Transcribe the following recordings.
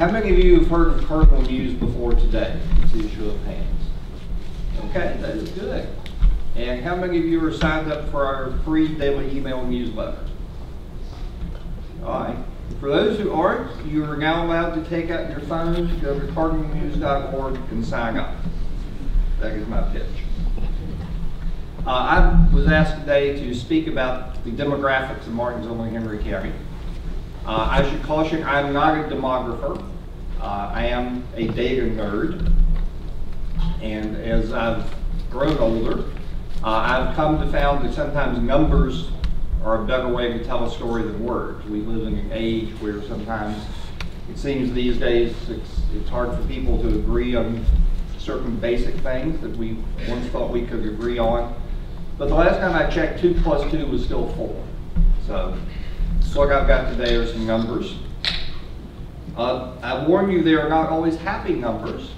How many of you have heard of Cardinal News before today? Let's see a show of hands. Okay, that is good. And how many of you are signed up for our free daily email newsletter? All right. For those who aren't, you are now allowed to take out your phone, go to cardinalnews.org and sign up. That is my pitch. I was asked today to speak about the demographics of Martinsville-Henry County. I should caution, I'm not a demographer. I am a data nerd. And as I've grown older, I've come to found that sometimes numbers are a better way to tell a story than words. We live in an age where sometimes it seems these days it's hard for people to agree on certain basic things that we once thought we could agree on. But the last time I checked, 2 + 2 was still 4. So what I've got today are some numbers. I warn you, they are not always happy numbers,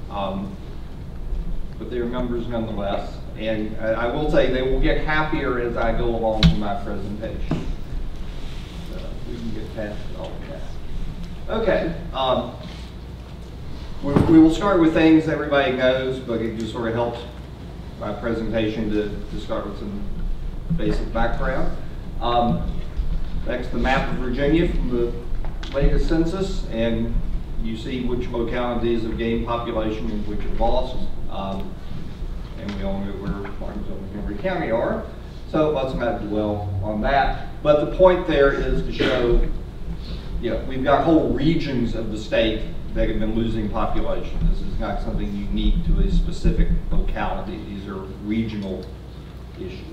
but they are numbers nonetheless. And I will say they will get happier as I go along in my presentation. So we can get past all of that. Okay. We will start with things everybody knows, but it just sort of helps my presentation to start with some basic background. Next, the map of Virginia from the latest census, and you see which localities have gained population and which have lost. And we all know where Martinsville-Henry County are, so let's not dwell on that. But the point there is to show, we've got whole regions of the state that have been losing population. This is not something unique to a specific locality. These are regional issues.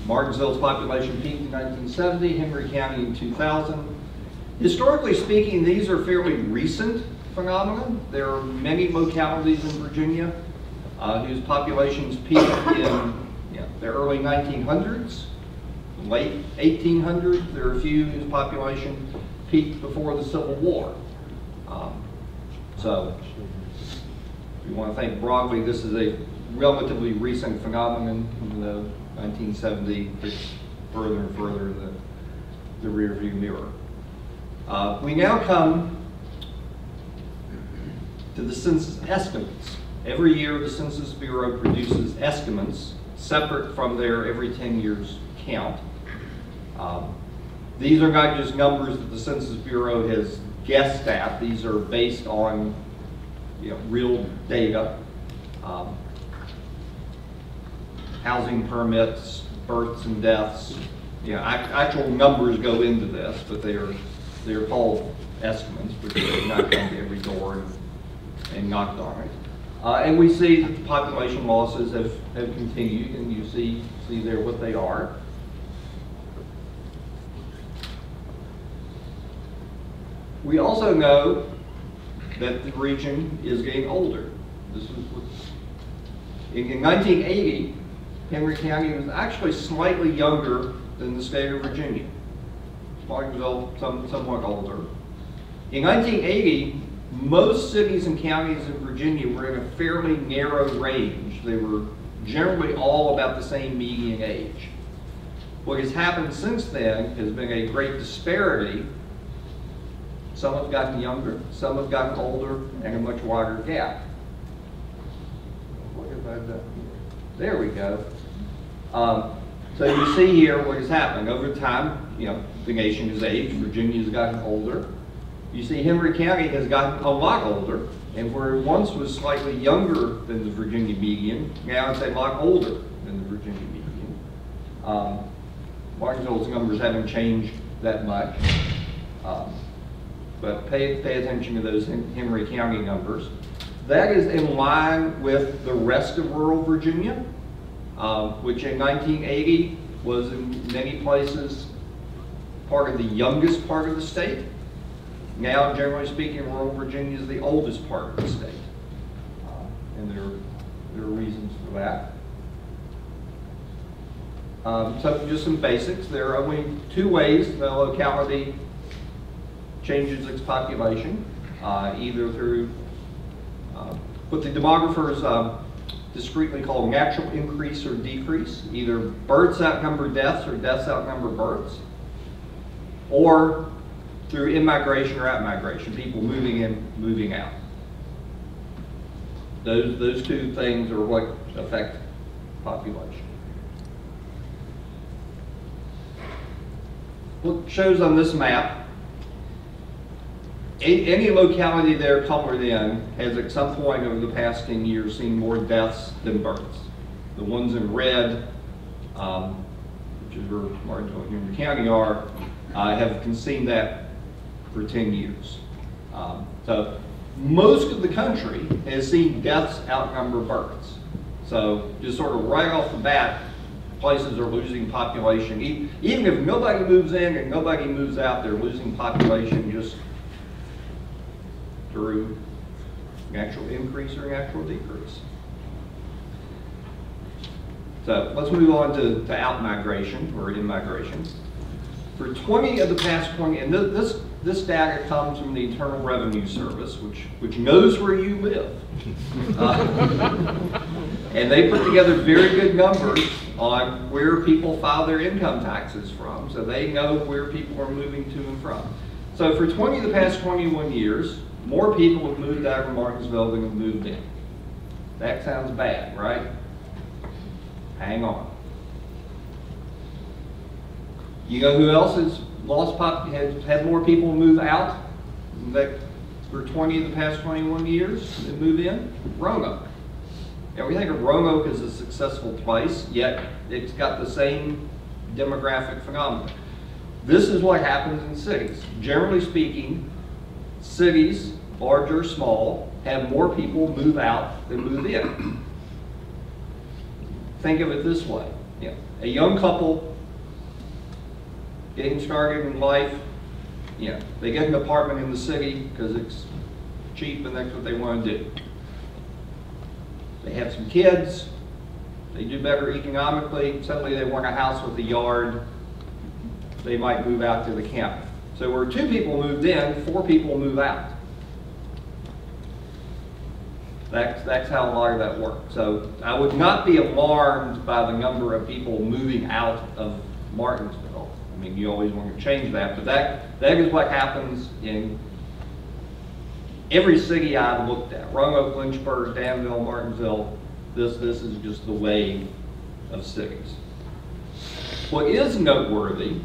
Martinsville's population peaked in 1970, Henry County in 2000. Historically speaking, these are fairly recent phenomena. There are many localities in Virginia whose populations peaked in the early 1900s, late 1800s. There are a few whose population peaked before the Civil War. So we want to think broadly, this is a relatively recent phenomenon, even though 1970 gets further and further in the rearview mirror. We now come to the census estimates. Every year the Census Bureau produces estimates separate from their every 10 years count. These are not just numbers that the Census Bureau has guessed at. These are based on real data. Housing permits, births and deaths. Actual numbers go into this, but they're called estimates because they've not come to every door and knocked on it. And we see that the population losses have continued, and you see there what they are. We also know that the region is getting older. This is in 1980, Henry County was actually slightly younger than the state of Virginia. Martinsville, somewhat older. In 1980, most cities and counties in Virginia were in a fairly narrow range. They were generally all about the same median age. What has happened since then has been a great disparity. Some have gotten younger, some have gotten older, and a much wider gap. What have I done here? There we go. So you see here what has happened. Over time, the nation has aged, Virginia has gotten older. You see Henry County has gotten a lot older, and where it once was slightly younger than the Virginia median, now it's a lot older than the Virginia median. Martinsville's numbers haven't changed that much, but pay attention to those Henry County numbers. That is in line with the rest of rural Virginia, which in 1980 was in many places part of the youngest part of the state. Now, generally speaking, rural Virginia is the oldest part of the state. And there are reasons for that. So just some basics. There are only 2 ways the locality changes its population, either through what the demographers discreetly call natural increase or decrease. Either births outnumber deaths or deaths outnumber births. or through in-migration or out-migration, people moving in, moving out. Those two things are what affect population. What shows on this map, any locality they're colored in has at some point over the past 10 years seen more deaths than births. The ones in red, which is where Martinsville-Henry County are, have seen that for 10 years. So most of the country has seen deaths outnumber births. So just sort of right off the bat, places are losing population. Even if nobody moves in and nobody moves out, they're losing population just through natural increase or natural decrease. So let's move on to out-migration or in-migration. For 20 of the past 20, and this data comes from the Internal Revenue Service, which knows where you live. And they put together very good numbers on where people file their income taxes from, so they know where people are moving to and from. So for 20 of the past 21 years, more people have moved out of Martinsville than have moved in. That sounds bad, right? Hang on. You know who else has had more people move out that for 20 of the past 21 years than move in? Roanoke. Now we think of Roanoke as a successful place, yet it's got the same demographic phenomenon. This is what happens in cities. Generally speaking, cities, large or small, have more people move out than move in. Think of it this way. Yeah. A young couple getting started in life, they get an apartment in the city because it's cheap and that's what they want to do. They have some kids, they do better economically, suddenly they want a house with a yard, they might move out to the county. So where 2 people moved in, 4 people move out. That's how a lot of that works. So I would not be alarmed by the number of people moving out of Martinsville. I mean, you always want to change that, but that is what happens in every city I've looked at. Roanoke, Lynchburg, Danville, Martinsville, this is just the way of cities. What is noteworthy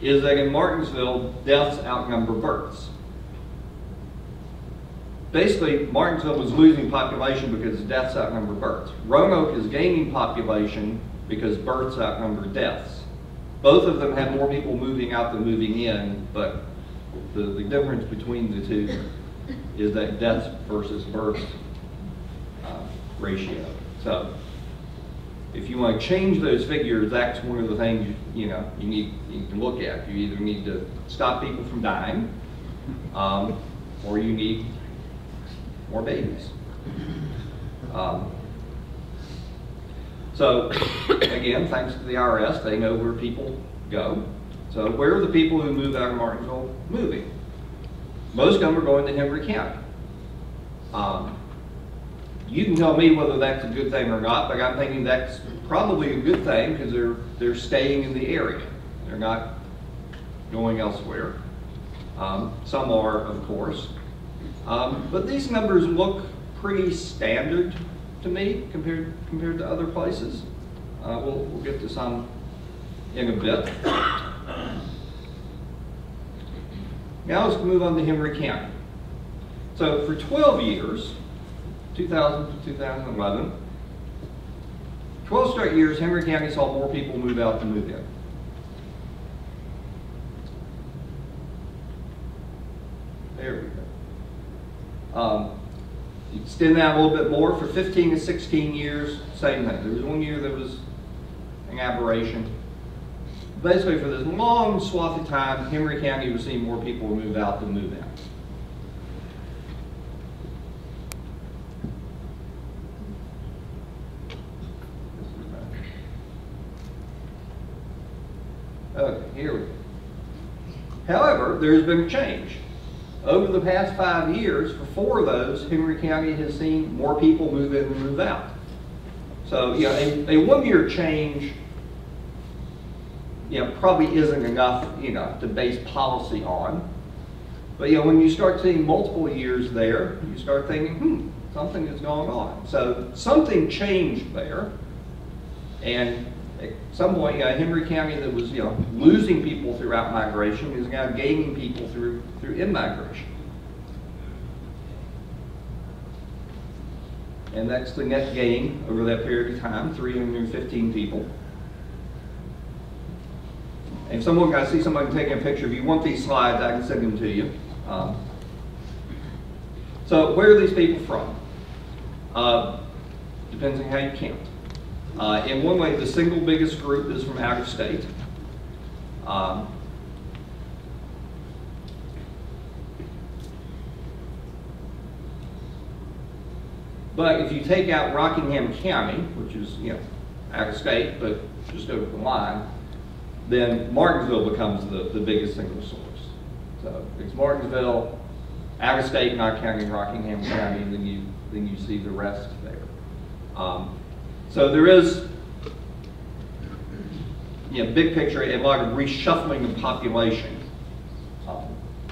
is that in Martinsville, deaths outnumber births. Basically, Martinsville was losing population because deaths outnumber births. Roanoke is gaining population because births outnumber deaths. Both of them have more people moving out than moving in, but the difference between the two is that deaths versus births ratio. So if you want to change those figures, that's one of the things you can look at. You either need to stop people from dying, or you need more babies. So again, thanks to the IRS, they know where people go. So where are the people who move out of Martinsville moving? Most of them are going to Henry County. You can tell me whether that's a good thing or not, but I'm thinking that's probably a good thing because they're staying in the area. They're not going elsewhere. Some are, of course. But these numbers look pretty standard to me compared to other places. We'll get to some in a bit. Now let's move on to Henry County. So for 12 years, 2000 to 2011, 12 straight years, Henry County saw more people move out than move in. There we go. Extend that a little bit more. For 15 to 16 years, same thing. There was one year that was an aberration. Basically, for this long swath of time, Henry County was seeing more people move out than move in. Okay, here we go. However, there's been a change. Over the past 5 years, for 4 of those, Henry County has seen more people move in than move out. So, a 1-year change probably isn't enough, to base policy on. But when you start seeing multiple years there, you start thinking, something is going on. So something changed there, and at some point, Henry County that was losing people throughout migration is now gaining people through in-migration. And that's the net gain over that period of time, 315 people. And I see somebody taking a picture. If you want these slides, I can send them to you. So where are these people from? Depends on how you count. In one way, the single biggest group is from out of state. But if you take out Rockingham County, which is out of state, but just over the line, then Martinsville becomes the biggest single source. So it's Martinsville, out of state, not counting Rockingham County, and then you see the rest there. So there is, big picture, a lot of reshuffling of population.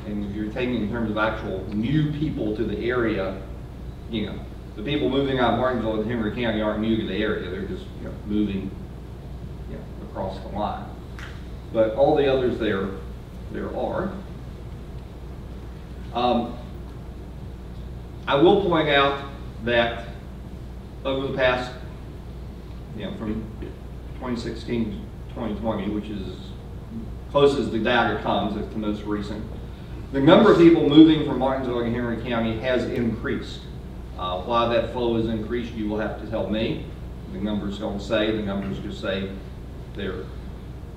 And if you're taking in terms of actual new people to the area, the people moving out of Martinsville and Henry County aren't new to the area. They're just moving across the line. But all the others there are. I will point out that over the past, from 2016 to 2020, which is close as the data comes, it's the most recent, the number of people moving from Martinsville and Henry County has increased. Why that flow has increased, you will have to tell me. The numbers don't say. The numbers just say there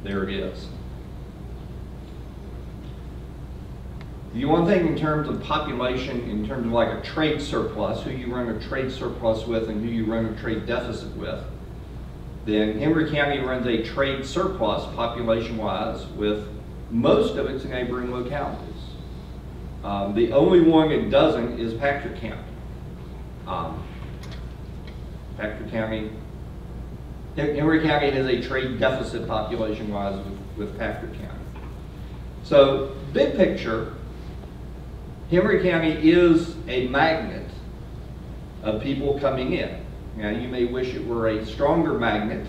it is. The one thing in terms of population, in terms of like a trade surplus, who you run a trade surplus with and who you run a trade deficit with, then Henry County runs a trade surplus population-wise with most of its neighboring localities. The only one it doesn't is Patrick County. Patrick County, Henry County has a trade deficit population-wise with Patrick County. So, big picture, Henry County is a magnet of people coming in. Now, you may wish it were a stronger magnet,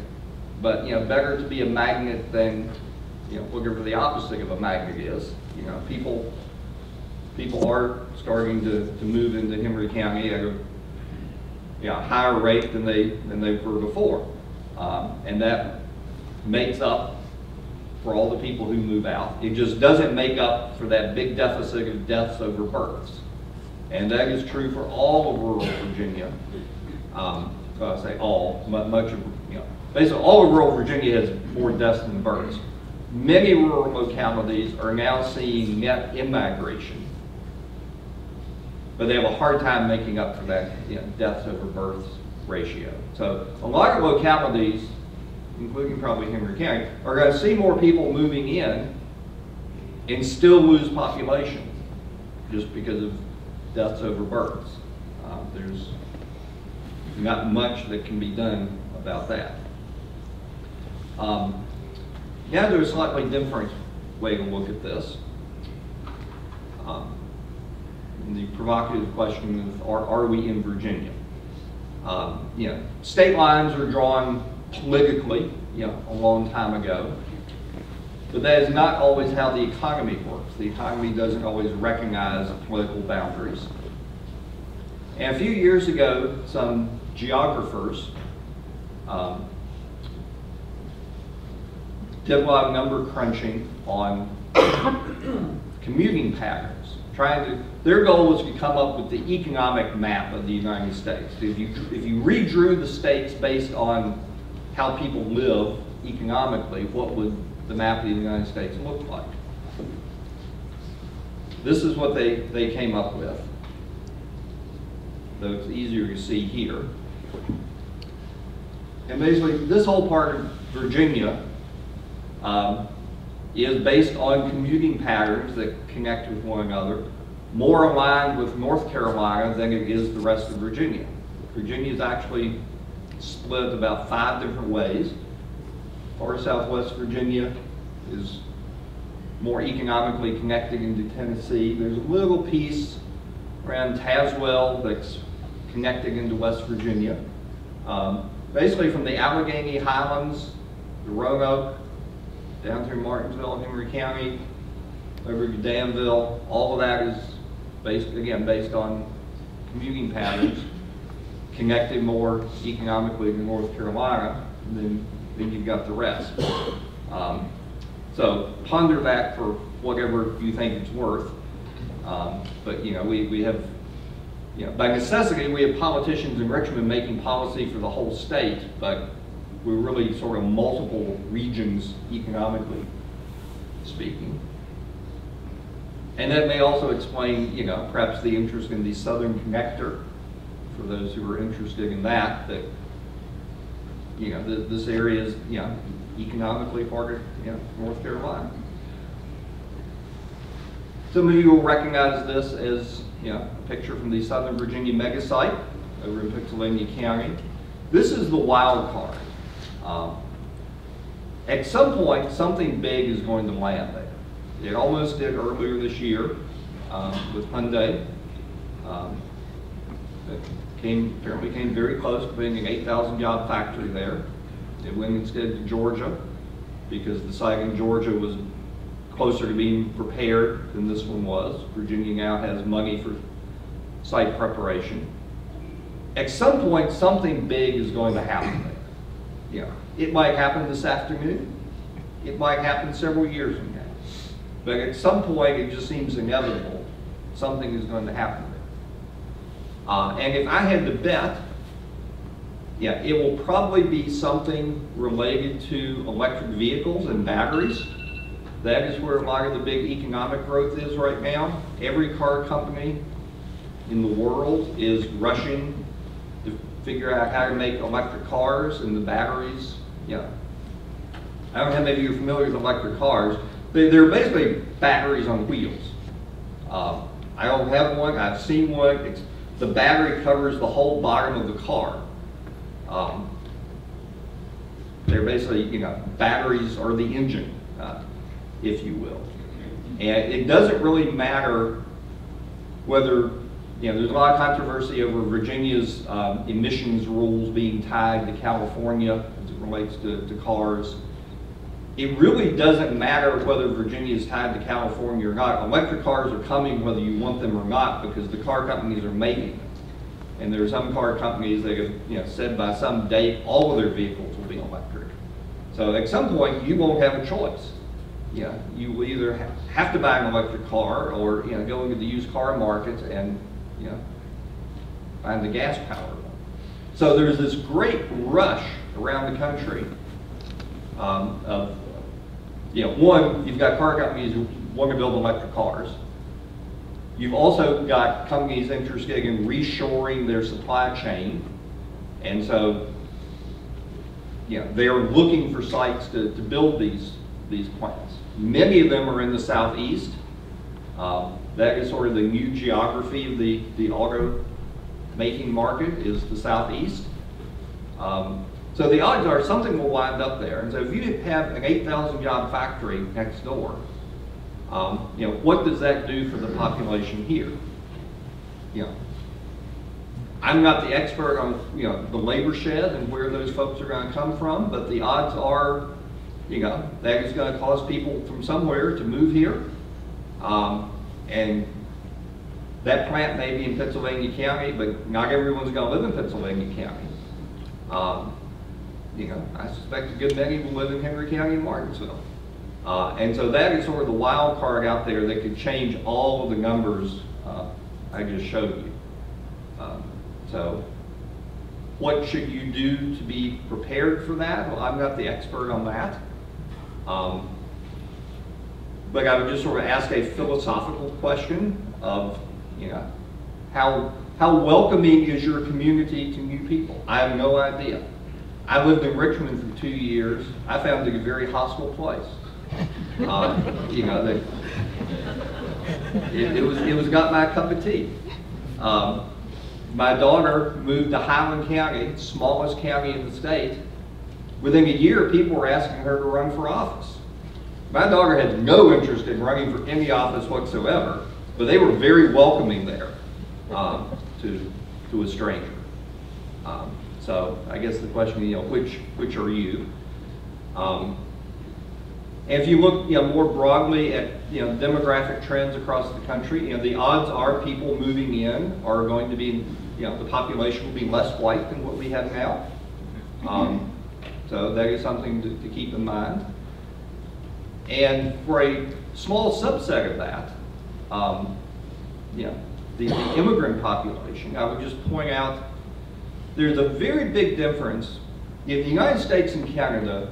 but better to be a magnet than whatever the opposite of a magnet is. People are starting to move into Henry County at a higher rate than they were before, and that makes up for all the people who move out. It just doesn't make up for that big deficit of deaths over births, and that is true for all of rural Virginia. I say all, much of basically all of rural Virginia has more deaths than births. Many rural localities are now seeing net immigration, but they have a hard time making up for that deaths over births ratio. So a lot of localities, including probably Henry County, are going to see more people moving in and still lose population just because of deaths over births. There's not much that can be done about that. Now there's a slightly different way to look at this. The provocative question is, are we in Virginia? State lines are drawn politically, a long time ago, but that is not always how the economy works. The economy doesn't always recognize political boundaries. And a few years ago, some geographers did a lot of number crunching on commuting patterns. Their goal was to come up with the economic map of the United States. If you redrew the states based on how people live economically, what would the map of the United States look like? This is what they came up with, though it's easier to see here. And basically, this whole part of Virginia is based on commuting patterns that connect with one another, more aligned with North Carolina than it is the rest of Virginia. Virginia is actually split about 5 different ways. Far southwest Virginia is more economically connected into Tennessee. There's a little piece around Tazewell that's connecting into West Virginia. Basically from the Allegheny Highlands, the Roanoke, down through Martinsville-Henry County, over to Danville, all of that is based on commuting patterns, connected more economically to North Carolina, and then you've got the rest. So ponder that for whatever you think it's worth. But we have, by necessity, we have politicians in Richmond making policy for the whole state, but we're really sort of multiple regions economically speaking. And that may also explain, perhaps the interest in the Southern Connector, for those who are interested in that, this area is, economically part of, North Carolina. Some of you will recognize this as, a picture from the Southern Virginia mega site over in Pennsylvania County. This is the wild card. At some point, something big is going to land there. It almost did earlier this year with Hyundai. Apparently came very close to being an 8,000 job factory there. It went instead to Georgia because the site in Georgia was closer to being prepared than this one was. Virginia now has money for site preparation. At some point, something big is going to happen there. It might happen this afternoon. It might happen several years from now. But at some point, it just seems inevitable. Something is going to happen there. And if I had to bet, it will probably be something related to electric vehicles and batteries. That is where a lot of the big economic growth is right now. Every car company in the world is rushing to figure out how to make electric cars and the batteries. I don't know how many of you are familiar with electric cars. They're basically batteries on wheels. I don't have one. I've seen one. The battery covers the whole bottom of the car. They're basically, batteries are the engine, if you will. And it doesn't really matter whether, there's a lot of controversy over Virginia's emissions rules being tied to California as it relates to cars. It really doesn't matter whether Virginia is tied to California or not. Electric cars are coming whether you want them or not because the car companies are making them. And there are some car companies that have said by some date all of their vehicles will be electric. So at some point you won't have a choice. You will either have to buy an electric car or go into the used car market and find the gas powered one. So there's this great rush around the country of one, you've got car companies who want to build electric cars. You've also got companies interested in reshoring their supply chain. And so, they're looking for sites to build these plants. Many of them are in the southeast. That is sort of the new geography of the auto making market is the southeast. So the odds are something will wind up there. And so if you have an 8,000 job factory next door, what does that do for the population here? I'm not the expert on the labor shed and where those folks are going to come from, but the odds are, that is going to cause people from somewhere to move here, and that plant may be in Pennsylvania County, but not everyone's going to live in Pennsylvania County. I suspect a good many will live in Henry County and Martinsville. And so that is sort of the wild card out there that could change all of the numbers I just showed you. So what should you do to be prepared for that? Well, I'm not the expert on that. But I would just sort of ask a philosophical question of, how welcoming is your community to new people? I have no idea. I lived in Richmond for 2 years. I found it a very hostile place. It was not my cup of tea. My daughter moved to Highland County, smallest county in the state. Within a year, people were asking her to run for office. My daughter had no interest in running for any office whatsoever, but they were very welcoming there to a stranger. So I guess the question, which are you? And if you look, more broadly at demographic trends across the country, the odds are people moving in are going to be, the population will be less white than what we have now. So that is something to keep in mind. And for a small subset of that, the immigrant population, I would just point out there's a very big difference. In the United States and Canada,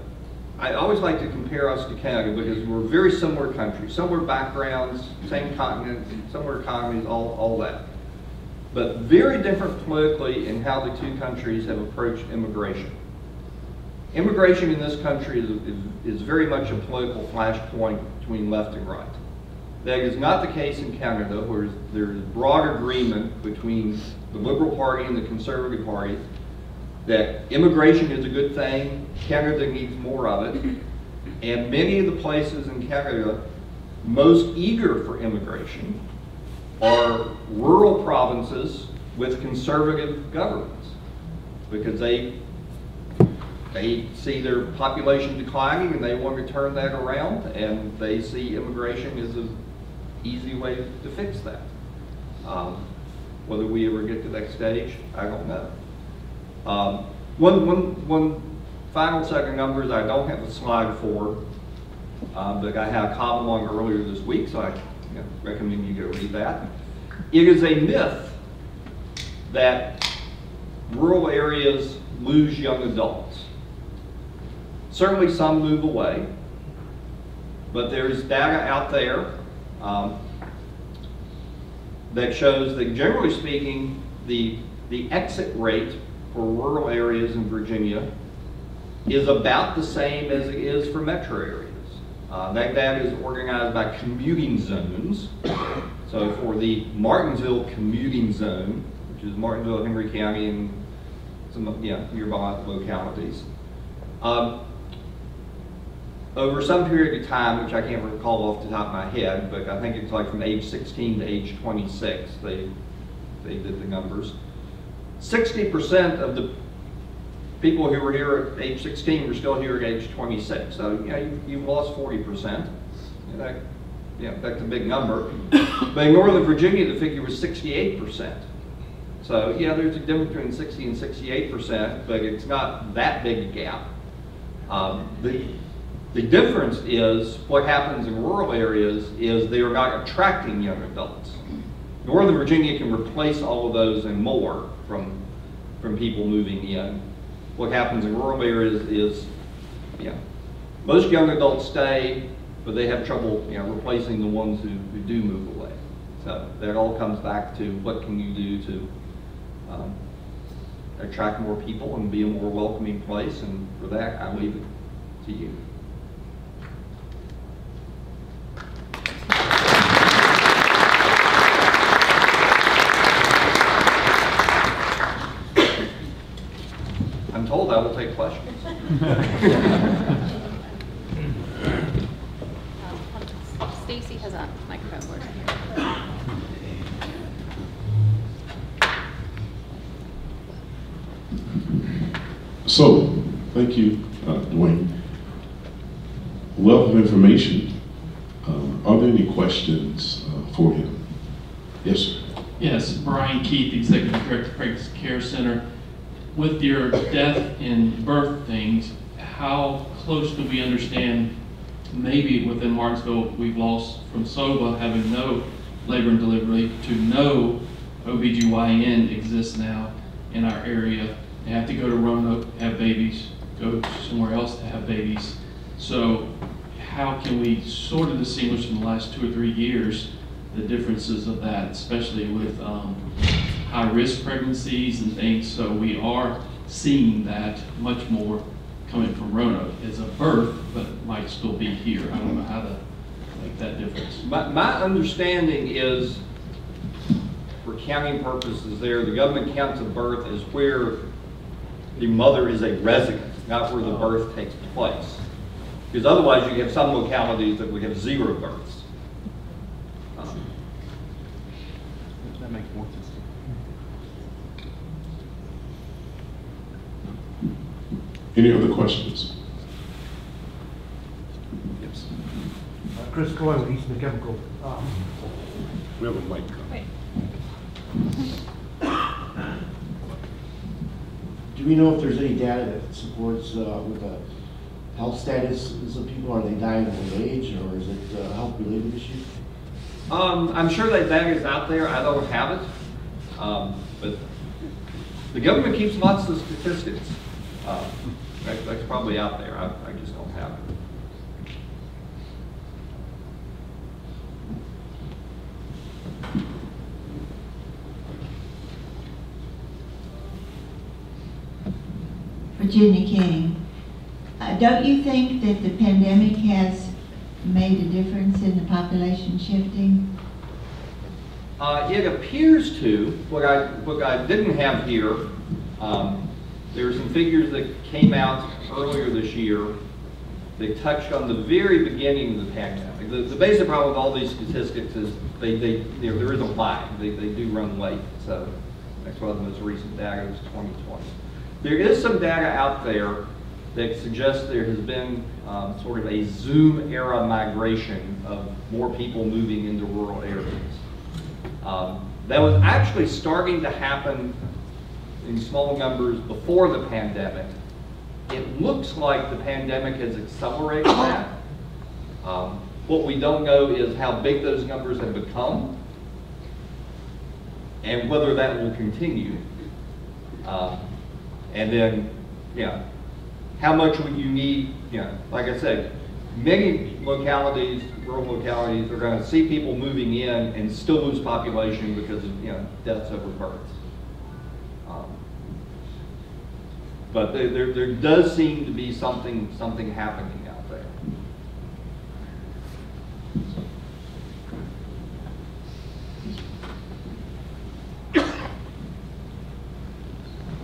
I always like to compare us to Canada because we're very similar countries, similar backgrounds, same continent, similar economies, all that. But very different politically in how the two countries have approached immigration. Immigration in this country is very much a political flashpoint between left and right. That is not the case in Canada, where there's broad agreement between the Liberal Party and the Conservative Party that immigration is a good thing, Canada needs more of it, and many of the places in Canada most eager for immigration are rural provinces with conservative governments, because they see their population declining and they want to turn that around, and they see immigration as an easy way to fix that. Whether we ever get to that stage, I don't know. One final set of numbers I don't have a slide for, but I had a column on earlier this week, so I recommend you go read that. It is a myth that rural areas lose young adults. Certainly some move away, but there's data out there that shows that, generally speaking, the exit rate for rural areas in Virginia is about the same as it is for metro areas. That data is organized by commuting zones. So for the Martinsville commuting zone, which is Martinsville-Henry County and some nearby localities, over some period of time, which I can't recall off the top of my head, but I think it's like from age 16 to age 26, they did the numbers. 60% of the people who were here at age 16 were still here at age 26. So you've lost 40%. That's a big number. But in Northern Virginia, the figure was 68%. So there's a difference between 60 and 68%, but it's not that big a gap. The difference is what happens in rural areas is they are not attracting young adults. Northern Virginia can replace all of those and more from people moving in. What happens in rural areas is, most young adults stay, but they have trouble, replacing the ones who do move away. So that all comes back to what can you do to attract more people and be a more welcoming place, and for that, I leave it to you. I'm told I will take questions. Stacy has a microphone. So, thank you, Dwayne. Wealth of information. Are there any questions for him? Yes, sir. Yes, Brian Keith, Executive Director, Pregnancy Care Center. With your death and birth things, how close do we understand, maybe within Martinsville, we've lost from SOBA having no labor and delivery to no OBGYN exists now in our area. They have to go to Roanoke, have babies, go somewhere else to have babies. So how can we sort of distinguish in the last 2 or 3 years the differences of that, especially with high-risk pregnancies and things? So we are seeing that much more coming from Roanoke as a birth, but might still be here. I don't know how to make that difference. My understanding is, for counting purposes there, the government counts a birth as where the mother is a resident, not where the birth takes place. Because otherwise you have some localities that would have 0 births. That makes more sense. Any other questions? Yes. Chris Coyle with Eastern Chemical. We have a mic. Wait. Do we know if there's any data that supports with the health status of people? Are they dying of old age, or is it a health-related issue? I'm sure that data is out there. I don't have it. But the government keeps lots of statistics. That's probably out there. I just don't have it. Virginia King, don't you think that the pandemic has made a difference in the population shifting? It appears to. What I didn't have here, there were some figures that came out earlier this year that touched on the very beginning of the pandemic. The basic problem with all these statistics is there is a lag. They do run late. So that's why the most recent data is 2020. There is some data out there that suggests there has been sort of a Zoom era migration of more people moving into rural areas. That was actually starting to happen in small numbers before the pandemic. It looks like the pandemic has accelerated that. What we don't know is how big those numbers have become and whether that will continue. And then, how much would you need, like I said, many localities, rural localities, are going to see people moving in and still lose population because of, deaths over births. But there does seem to be something happening out there.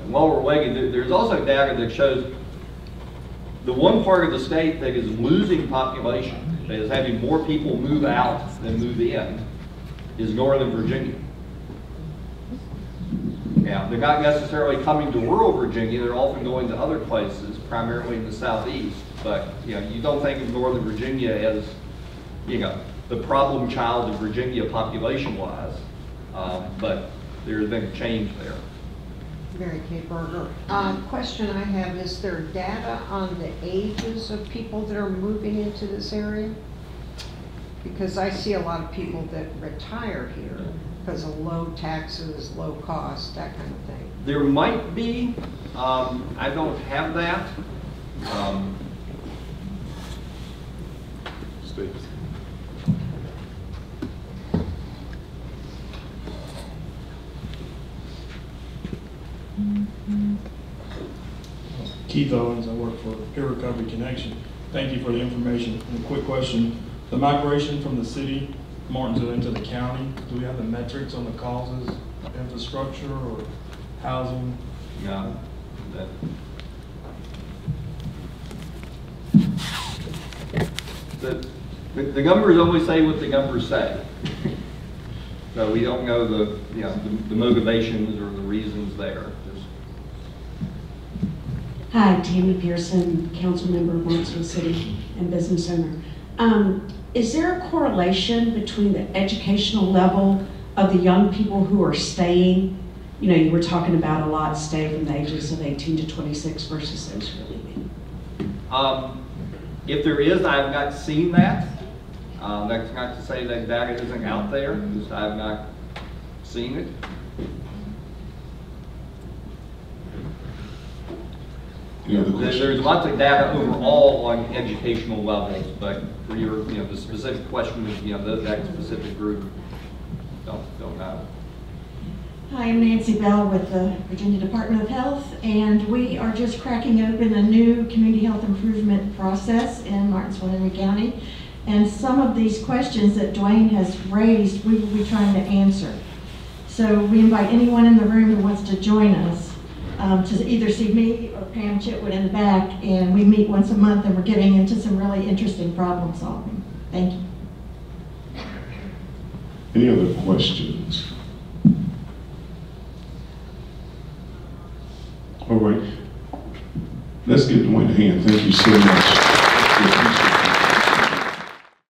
And while we're waiting, there's also data that shows the one part of the state that is losing population, that is having more people move out than move in, is Northern Virginia. Yeah, they're not necessarily coming to rural Virginia. They're often going to other places, primarily in the southeast. But you don't think of Northern Virginia as the problem child of Virginia population-wise. But there has been a change there. Mary Kay Berger. Question I have, is there data on the ages of people that are moving into this area? Because I see a lot of people that retire here because of low taxes, low cost, that kind of thing. There might be. I don't have that. States. Keith Owens, I work for Peer Recovery Connection. Thank you for the information. And a quick question. The migration from the city, Martinsville, into the county, do we have the metrics on the causes, infrastructure or housing? Yeah. The numbers only say what the numbers say. So we don't know the motivations or the reasons there. Hi, Tammy Pearson, council member of Martinsville City and business owner. Is there a correlation between the educational level of the young people who are staying? You were talking about a lot stay from the ages of 18 to 26 versus those who are leaving. If there is, I have not seen that. That's not to say that data isn't out there, just I have not seen it. There's lots of data overall on educational levels, but for your, the specific question of, that specific group, don't know. Hi, I'm Nancy Bell with the Virginia Department of Health, and we are just cracking open a new community health improvement process in Martinsville-Henry County. And some of these questions that Dwayne has raised, we will be trying to answer. So we invite anyone in the room who wants to join us. to either see me or Pam Chitwood in the back, and we meet once a month, and we're getting into some really interesting problem solving. Thank you. Any other questions? All right. Let's give Dwayne a hand. Thank you so much.